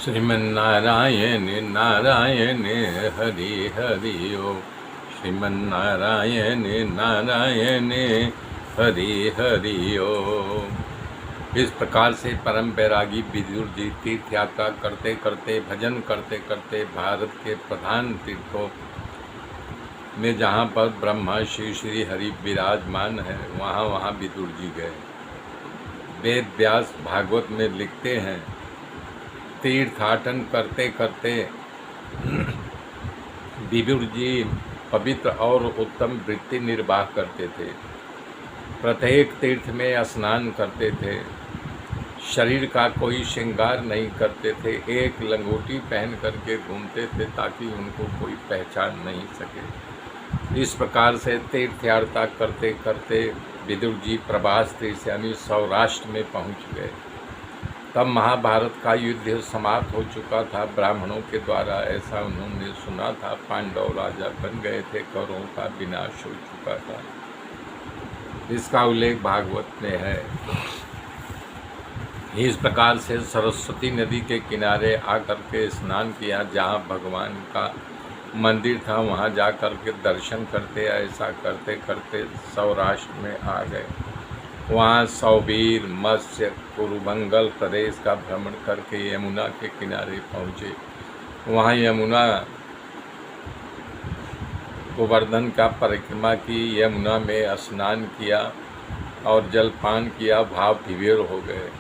श्रीमन्नारायण नारायण हरि हरि ओम। श्रीमन्नारायण नारायण हरि हरि ओम। इस प्रकार से परम बैरागी विदुर जी तीर्थ यात्रा करते करते, भजन करते करते भारत के प्रधान तीर्थों में जहाँ पर ब्रह्मा श्री हरि विराजमान है, वहाँ विदुर जी गए। वेद व्यास भागवत में लिखते हैं, तीर्थाटन करते करते विदुर जी पवित्र और उत्तम वृत्ति निर्वाह करते थे। प्रत्येक तीर्थ में स्नान करते थे। शरीर का कोई श्रृंगार नहीं करते थे। एक लंगोटी पहन करके घूमते थे ताकि उनको कोई पहचान नहीं सके। इस प्रकार से तीर्थ यात्रा करते करते विदुर जी प्रभास तीर्थ यानी सौराष्ट्र में पहुंच गए। तब महाभारत का युद्ध समाप्त हो चुका था ब्राह्मणों के द्वारा, ऐसा उन्होंने सुना था। पांडव राजा बन गए थे, कौरवों का विनाश हो चुका था। इसका उल्लेख भागवत में है। इस प्रकार से सरस्वती नदी के किनारे आकर के स्नान किया। जहाँ भगवान का मंदिर था वहाँ जा कर के दर्शन करते, ऐसा करते करते सौराष्ट्र में आ गए। वहाँ सौबीर, मत्स्य, कुरुबंगल प्रदेश का भ्रमण करके यमुना के किनारे पहुँचे। वहाँ यमुना गोवर्धन का परिक्रमा की, यमुना में स्नान किया और जलपान किया, भाव विभोर हो गए।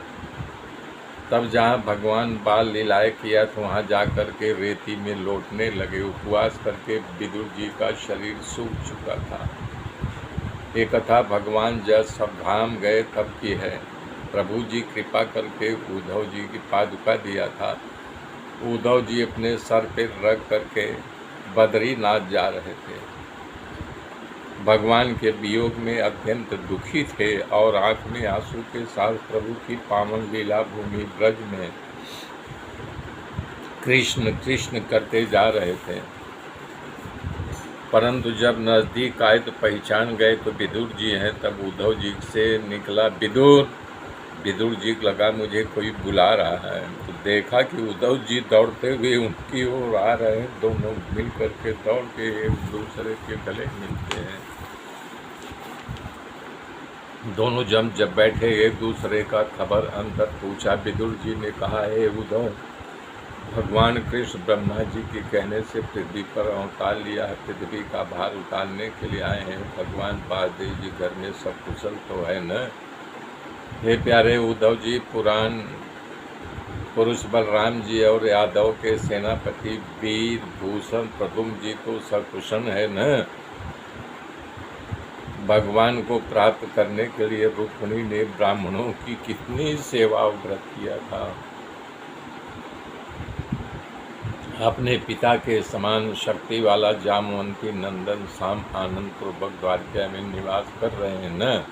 तब जहाँ भगवान बाल लीलाएँ किया तो वहाँ जा कर के रेती में लौटने लगे। उपवास करके विदुर जी का शरीर सूख चुका था। ये कथा भगवान जब सबधाम गए तब की है। प्रभु जी कृपा करके उद्धव जी की पादुका दिया था। उद्धव जी अपने सर पर रख करके बद्रीनाथ जा रहे थे। भगवान के वियोग में अत्यंत दुखी थे और आँख में आंसू के साथ प्रभु की पावन लीला भूमि ब्रज में कृष्ण कृष्ण करते जा रहे थे। परंतु जब नज़दीक आए तो पहचान गए तो विदुर जी हैं। तब उद्धव जी से निकला विदुर। विदुर जी को लगा मुझे कोई बुला रहा है, तो देखा कि उद्धव जी दौड़ते हुए उनकी ओर आ रहे हैं। दोनों मिल करके दौड़ के एक दूसरे के गले मिलते हैं। दोनों जब बैठे एक दूसरे का खबर अंतर पूछा। विदुर जी ने कहा, हे उद्धव, भगवान कृष्ण ब्रह्मा जी के कहने से पृथ्वी पर अवतार लिया है। पृथ्वी का भार उतारने के लिए आए हैं। भगवान वासुदेव जी घर में सब कुशल तो है न? हे प्यारे उद्धव जी, पुराण पुरुष बलराम जी और यादव के सेनापति वीर भूषण प्रदुम्न जी तो सकुशल है न? भगवान को प्राप्त करने के लिए रुक्मिणी ने ब्राह्मणों की कितनी सेवा और व्रत किया था। अपने पिता के समान शक्ति वाला जामवंती नंदन शाम आनंद पूर्वक द्वारका में निवास कर रहे हैं न?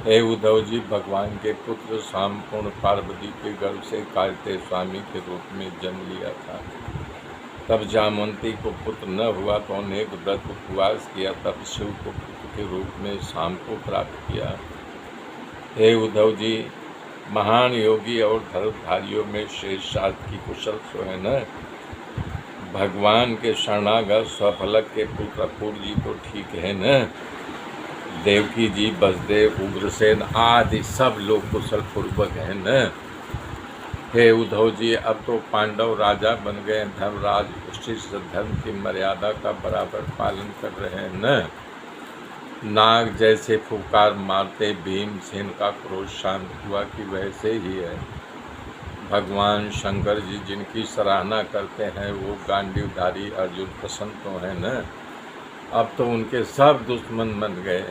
हे उद्धव जी, भगवान के पुत्र शाम पूर्ण पार्वती के गर्भ से कार्तिकेय स्वामी के रूप में जन्म लिया था। तब जामवंती को पुत्र न हुआ तो अनेक व्रत उपवास किया। तब शिव को पुत्र के रूप में शाम को प्राप्त किया। हे उद्धव जी, महान योगी और धर्मधारियों में श्रेष्ठ शास्त्र की कुशल सो है न? भगवान के शरणागत स्वफलक के पुत्र अपूर जी तो ठीक है न? देवकी जी, वसुदेव, उग्रसेन आदि सब लोग कुशल पूर्वक हैं न? हे उद्धव जी, अब तो पांडव राजा बन गए। धर्मराज उचित धर्म की मर्यादा का बराबर पालन कर रहे हैं न? नाग जैसे फुकार मारते भीमसेन का क्रोध शांत हुआ कि वैसे ही है। भगवान शंकर जी जिनकी सराहना करते हैं वो गांडीवधारी अर्जुन प्रसन्न तो है न? अब तो उनके सब दुश्मन बन गए।